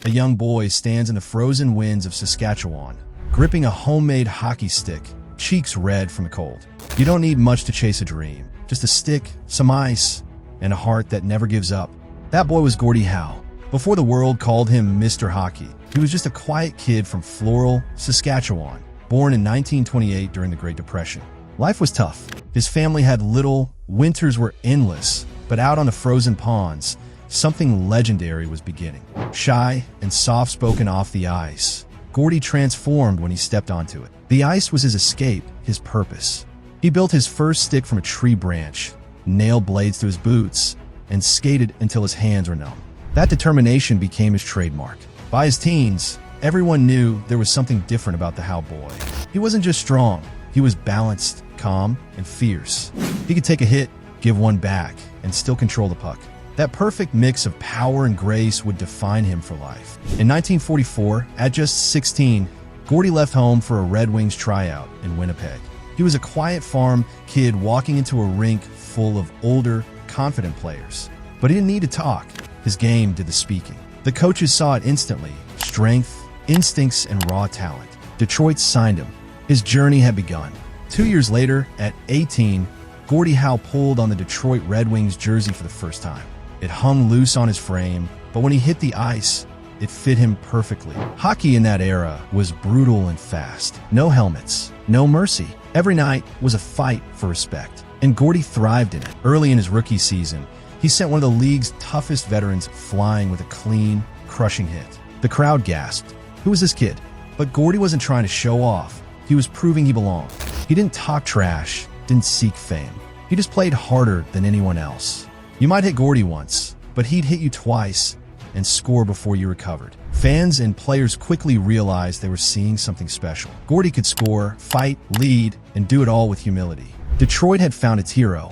A young boy stands in the frozen winds of Saskatchewan, gripping a homemade hockey stick, cheeks red from the cold. You don't need much to chase a dream, just a stick, some ice, and a heart that never gives up. That boy was Gordie Howe. Before the world called him Mr. Hockey, he was just a quiet kid from Floral, Saskatchewan, born in 1928 during the Great Depression. Life was tough. His family had little, winters were endless, but out on the frozen ponds, something legendary was beginning. Shy and soft-spoken off the ice, Gordie transformed when he stepped onto it. The ice was his escape, his purpose. He built his first stick from a tree branch, nailed blades to his boots, and skated until his hands were numb. That determination became his trademark. By his teens, everyone knew there was something different about the Howe boy. He wasn't just strong, he was balanced, calm, and fierce. He could take a hit, give one back, and still control the puck. That perfect mix of power and grace would define him for life. In 1944, at just 16, Gordie left home for a Red Wings tryout in Winnipeg. He was a quiet farm kid walking into a rink full of older, confident players. But he didn't need to talk. His game did the speaking. The coaches saw it instantly. Strength, instincts, and raw talent. Detroit signed him. His journey had begun. 2 years later, at 18, Gordie Howe pulled on the Detroit Red Wings jersey for the first time. It hung loose on his frame, but when he hit the ice, it fit him perfectly. Hockey in that era was brutal and fast. No helmets, no mercy. Every night was a fight for respect, and Gordie thrived in it. Early in his rookie season, he sent one of the league's toughest veterans flying with a clean, crushing hit. The crowd gasped. Who was this kid? But Gordie wasn't trying to show off. He was proving he belonged. He didn't talk trash, didn't seek fame. He just played harder than anyone else. You might hit Gordie once, but he'd hit you twice and score before you recovered. Fans and players quickly realized they were seeing something special. Gordie could score, fight, lead, and do it all with humility. Detroit had found its hero.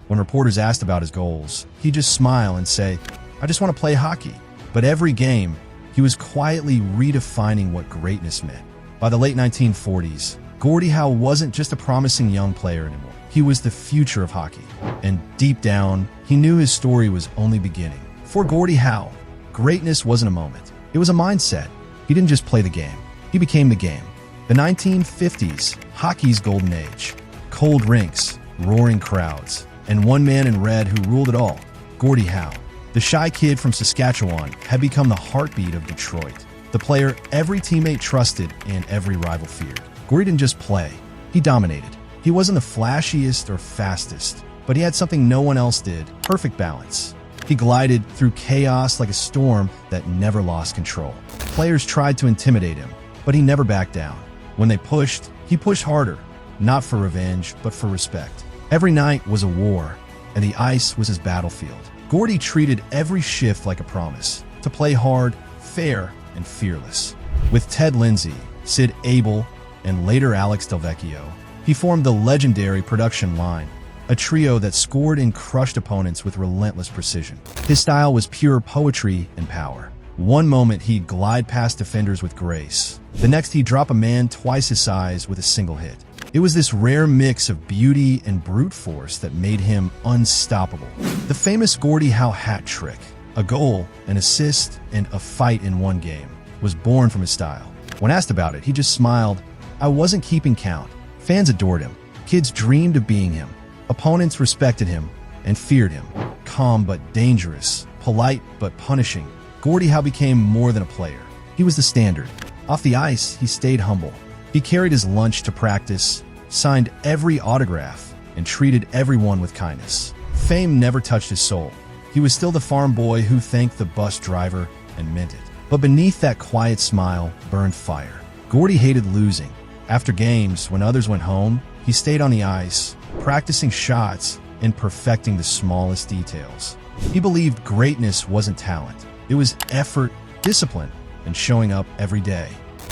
When reporters asked about his goals, he'd just smile and say, "I just want to play hockey." But every game, he was quietly redefining what greatness meant. By the late 1940s, Gordie Howe wasn't just a promising young player anymore. He was the future of hockey. And deep down, he knew his story was only beginning. For Gordie Howe, greatness wasn't a moment. It was a mindset. He didn't just play the game. He became the game. The 1950s, hockey's golden age. Cold rinks, roaring crowds, and one man in red who ruled it all, Gordie Howe. The shy kid from Saskatchewan had become the heartbeat of Detroit. The player every teammate trusted and every rival feared. Gordie didn't just play. He dominated. He wasn't the flashiest or fastest, but he had something no one else did: perfect balance. He glided through chaos like a storm that never lost control. Players tried to intimidate him, but he never backed down. When they pushed, he pushed harder, not for revenge, but for respect. Every night was a war, and the ice was his battlefield. Gordie treated every shift like a promise, to play hard, fair, and fearless. With Ted Lindsay, Sid Abel, and later Alex Delvecchio, he formed the legendary production line, a trio that scored and crushed opponents with relentless precision. His style was pure poetry and power. One moment he'd glide past defenders with grace. The next he'd drop a man twice his size with a single hit. It was this rare mix of beauty and brute force that made him unstoppable. The famous Gordie Howe hat trick, a goal, an assist, and a fight in one game, was born from his style. When asked about it, he just smiled. "I wasn't keeping count." Fans adored him. Kids dreamed of being him. Opponents respected him and feared him. Calm but dangerous, polite but punishing, Gordie Howe became more than a player. He was the standard. Off the ice, he stayed humble. He carried his lunch to practice, signed every autograph, and treated everyone with kindness. Fame never touched his soul. He was still the farm boy who thanked the bus driver and meant it. But beneath that quiet smile burned fire. Gordie hated losing. After games, when others went home, he stayed on the ice, practicing shots and perfecting the smallest details. He believed greatness wasn't talent. It was effort, discipline, and showing up every day.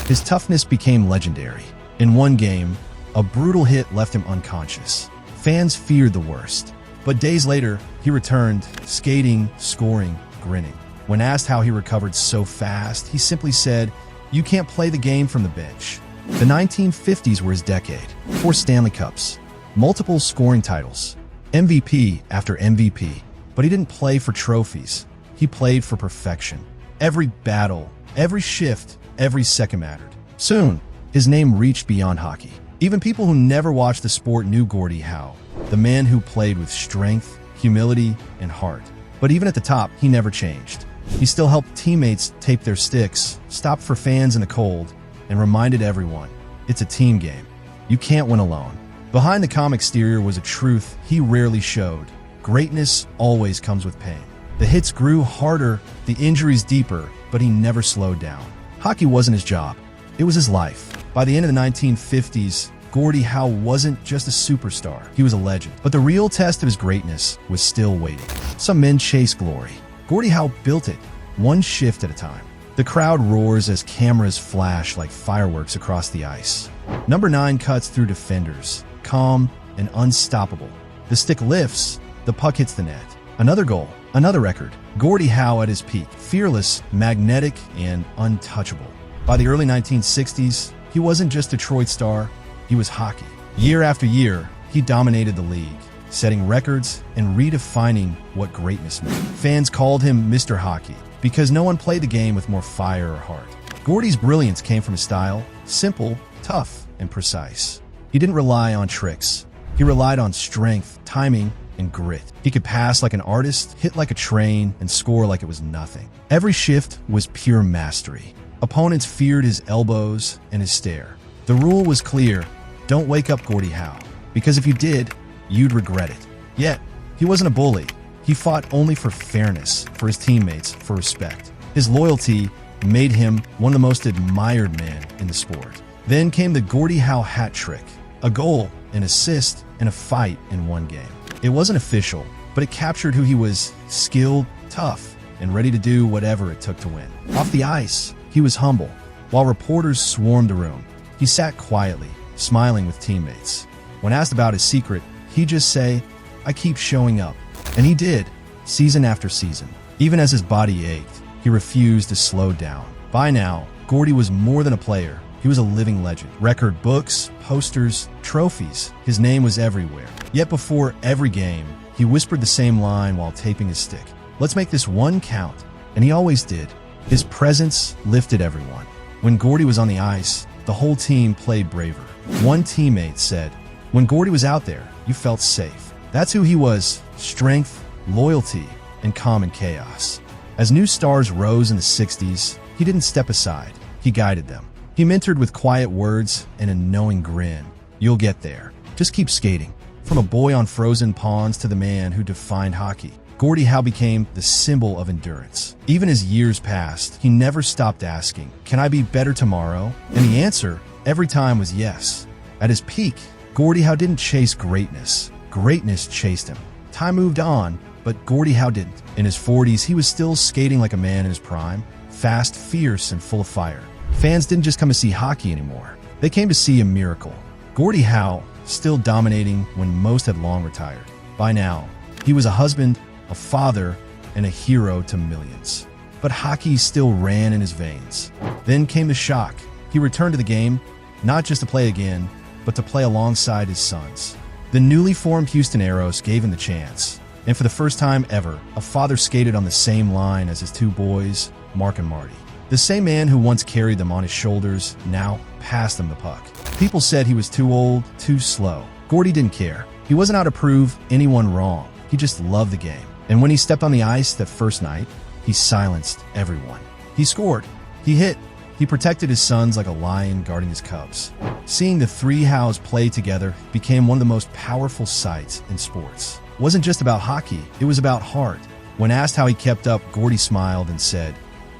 His toughness became legendary. In one game, a brutal hit left him unconscious. Fans feared the worst. But days later, he returned, skating, scoring, grinning. When asked how he recovered so fast, he simply said, "You can't play the game from the bench." The 1950s were his decade. 4 Stanley Cups, multiple scoring titles, MVP after MVP. But he didn't play for trophies. He played for perfection. Every battle, Every shift, every second mattered. Soon, his name reached beyond hockey. Even people who never watched the sport knew Gordie Howe, the man who played with strength, humility, and heart. But even at the top, he never changed. He still helped teammates tape their sticks, stopped for fans in the cold, and reminded everyone, it's a team game. You can't win alone. Behind the calm exterior was a truth he rarely showed. Greatness always comes with pain. The hits grew harder, the injuries deeper, but he never slowed down. Hockey wasn't his job. It was his life. By the end of the 1950s, Gordie Howe wasn't just a superstar. He was a legend. But the real test of his greatness was still waiting. Some men chase glory. Gordie Howe built it, one shift at a time. The crowd roars as cameras flash like fireworks across the ice. Number 9 cuts through defenders, calm and unstoppable. The stick lifts, the puck hits the net. Another goal, another record. Gordie Howe at his peak, fearless, magnetic, and untouchable. By the early 1960s, he wasn't just a Detroit star, he was hockey. Year after year, he dominated the league, setting records and redefining what greatness meant. Fans called him Mr. Hockey because no one played the game with more fire or heart. Gordie's brilliance came from his style, simple, tough, and precise. He didn't rely on tricks. He relied on strength, timing, and grit. He could pass like an artist, hit like a train, and score like it was nothing. Every shift was pure mastery. Opponents feared his elbows and his stare. The rule was clear: don't wake up Gordie Howe, because if you did, you'd regret it. Yet, he wasn't a bully. He fought only for fairness, for his teammates, for respect. His loyalty made him one of the most admired men in the sport. Then came the Gordie Howe hat trick, a goal, an assist, and a fight in one game. It wasn't official, but it captured who he was: skilled, tough, and ready to do whatever it took to win. Off the ice, he was humble. While reporters swarmed the room, he sat quietly, smiling with teammates. When asked about his secret, he'd just say, "I keep showing up." And he did, season after season. Even as his body ached, he refused to slow down. By now, Gordie was more than a player. He was a living legend. Record books, posters, trophies. His name was everywhere. Yet before every game, he whispered the same line while taping his stick: "Let's make this one count." And he always did. His presence lifted everyone. When Gordie was on the ice, the whole team played braver. One teammate said, "When Gordie was out there, you felt safe." That's who he was: strength, loyalty, and calm in chaos. As new stars rose in the 60s, he didn't step aside. He guided them. He mentored with quiet words and a knowing grin. "You'll get there. Just keep skating." From a boy on frozen ponds to the man who defined hockey, Gordie Howe became the symbol of endurance. Even as years passed, he never stopped asking, "Can I be better tomorrow?" And the answer every time was yes. At his peak, Gordie Howe didn't chase greatness. Greatness chased him. Time moved on, but Gordie Howe didn't. In his 40s, he was still skating like a man in his prime, fast, fierce, and full of fire. Fans didn't just come to see hockey anymore. They came to see a miracle. Gordie Howe, still dominating when most had long retired. By now, he was a husband, a father, and a hero to millions. But hockey still ran in his veins. Then came the shock. He returned to the game, not just to play again, but to play alongside his sons. The newly formed Houston Aeros gave him the chance. And for the first time ever, a father skated on the same line as his two boys, Mark and Marty. The same man who once carried them on his shoulders now passed them the puck. People said he was too old, too slow. Gordie didn't care. He wasn't out to prove anyone wrong. He just loved the game. And when he stepped on the ice that first night, he silenced everyone. He scored. He hit. He protected his sons like a lion guarding his cubs. Seeing the three Howes play together became one of the most powerful sights in sports. It wasn't just about hockey, it was about heart. When asked how he kept up, Gordie smiled and said,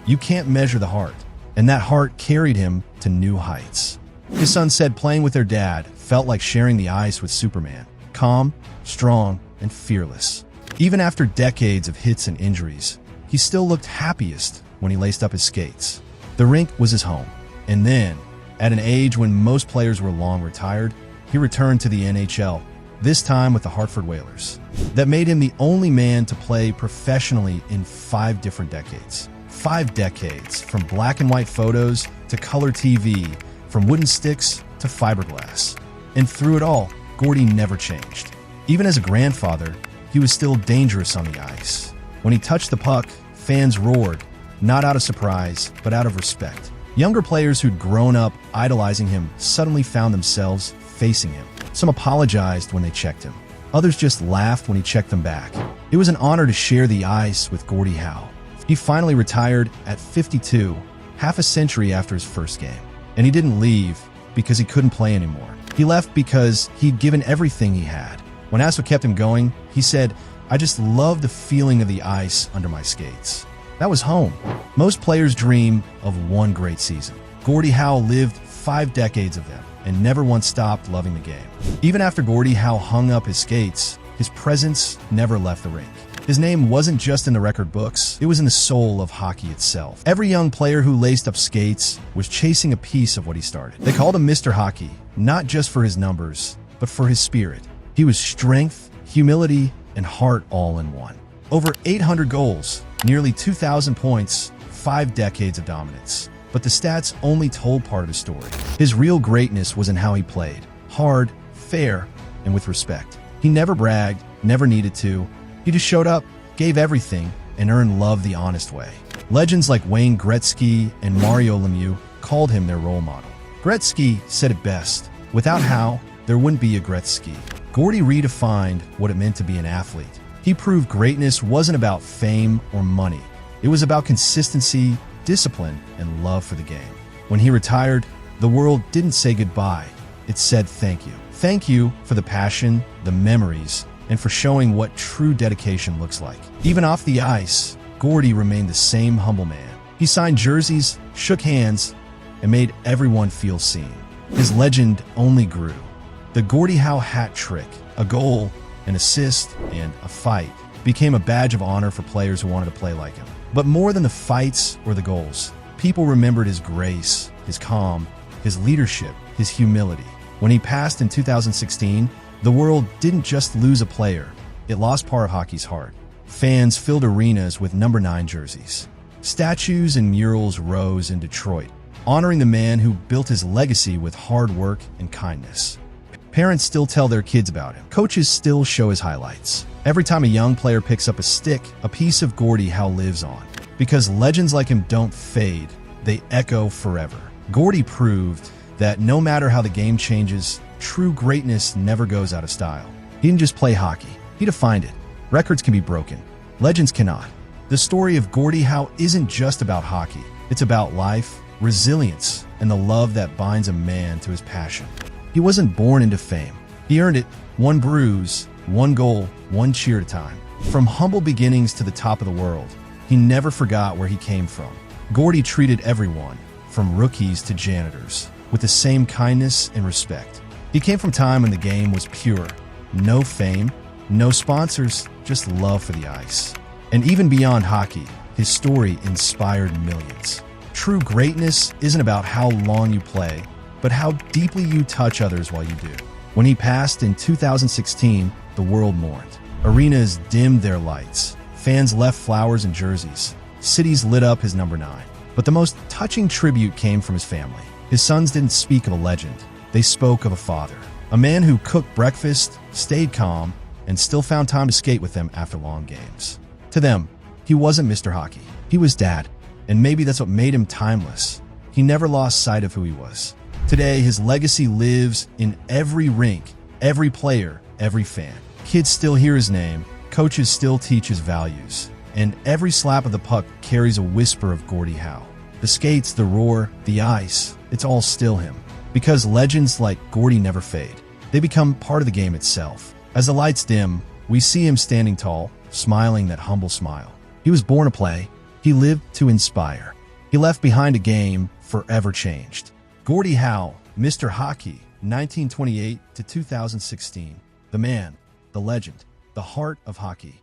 "You can't measure the heart." And that heart carried him to new heights. His son said playing with their dad felt like sharing the ice with Superman. Calm, strong, and fearless. Even after decades of hits and injuries, he still looked happiest when he laced up his skates. The rink was his home. And then, at an age when most players were long retired, he returned to the NHL, this time with the Hartford Whalers. That made him the only man to play professionally in 5 different decades. 5 decades, from black and white photos to color TV, from wooden sticks to fiberglass. And through it all, Gordie never changed. Even as a grandfather, he was still dangerous on the ice. When he touched the puck, fans roared. not out of surprise, but out of respect. Younger players who'd grown up idolizing him suddenly found themselves facing him. Some apologized when they checked him. Others just laughed when he checked them back. It was an honor to share the ice with Gordie Howe. He finally retired at 52, half a century after his first game. And he didn't leave because he couldn't play anymore. He left because he'd given everything he had. When asked what kept him going, he said, "I just love the feeling of the ice under my skates." That was home. Most players dream of one great season. Gordie Howe lived 5 decades of them and never once stopped loving the game. Even after Gordie Howe hung up his skates, his presence never left the rink. His name wasn't just in the record books, it was in the soul of hockey itself. Every young player who laced up skates was chasing a piece of what he started. They called him Mr. Hockey, not just for his numbers, but for his spirit. He was strength, humility, and heart all in one. Over 800 goals, nearly 2,000 points, 5 decades of dominance. But the stats only told part of the story. His real greatness was in how he played. Hard, fair, and with respect. He never bragged, never needed to. He just showed up, gave everything, and earned love the honest way. Legends like Wayne Gretzky and Mario Lemieux called him their role model. Gretzky said it best, "Without Howe, there wouldn't be a Gretzky." Gordie redefined what it meant to be an athlete. He proved greatness wasn't about fame or money. It was about consistency, discipline, and love for the game. When he retired, the world didn't say goodbye. It said thank you. Thank you for the passion, the memories, and for showing what true dedication looks like. Even off the ice, Gordie remained the same humble man. He signed jerseys, shook hands, and made everyone feel seen. His legend only grew. The Gordie Howe hat trick, a goal, an assist, and a fight, became a badge of honor for players who wanted to play like him. But more than the fights or the goals, people remembered his grace, his calm, his leadership, his humility. When he passed in 2016, the world didn't just lose a player, it lost part of hockey's heart. Fans filled arenas with number 9 jerseys. Statues and murals rose in Detroit, honoring the man who built his legacy with hard work and kindness. Parents still tell their kids about him. Coaches still show his highlights. Every time a young player picks up a stick, a piece of Gordie Howe lives on. Because legends like him don't fade, they echo forever. Gordie proved that no matter how the game changes, true greatness never goes out of style. He didn't just play hockey, he defined it. Records can be broken, legends cannot. The story of Gordie Howe isn't just about hockey. It's about life, resilience, and the love that binds a man to his passion. He wasn't born into fame. He earned it, one bruise, one goal, one cheer at a time. From humble beginnings to the top of the world, he never forgot where he came from. Gordie treated everyone, from rookies to janitors, with the same kindness and respect. He came from a time when the game was pure. No fame, no sponsors, just love for the ice. And even beyond hockey, his story inspired millions. True greatness isn't about how long you play, but how deeply you touch others while you do. When he passed in 2016, the world mourned. Arenas dimmed their lights. Fans left flowers and jerseys. Cities lit up his number 9. But the most touching tribute came from his family. His sons didn't speak of a legend. They spoke of a father. A man who cooked breakfast, stayed calm, and still found time to skate with them after long games. To them, he wasn't Mr. Hockey. He was Dad. And maybe that's what made him timeless. He never lost sight of who he was. Today, his legacy lives in every rink, every player, every fan. Kids still hear his name, coaches still teach his values, and every slap of the puck carries a whisper of Gordie Howe. The skates, the roar, the ice, it's all still him. Because legends like Gordie never fade. They become part of the game itself. As the lights dim, we see him standing tall, smiling that humble smile. He was born to play. He lived to inspire. He left behind a game forever changed. Gordie Howe, Mr. Hockey, 1928 to 2016. The man, the legend, the heart of hockey.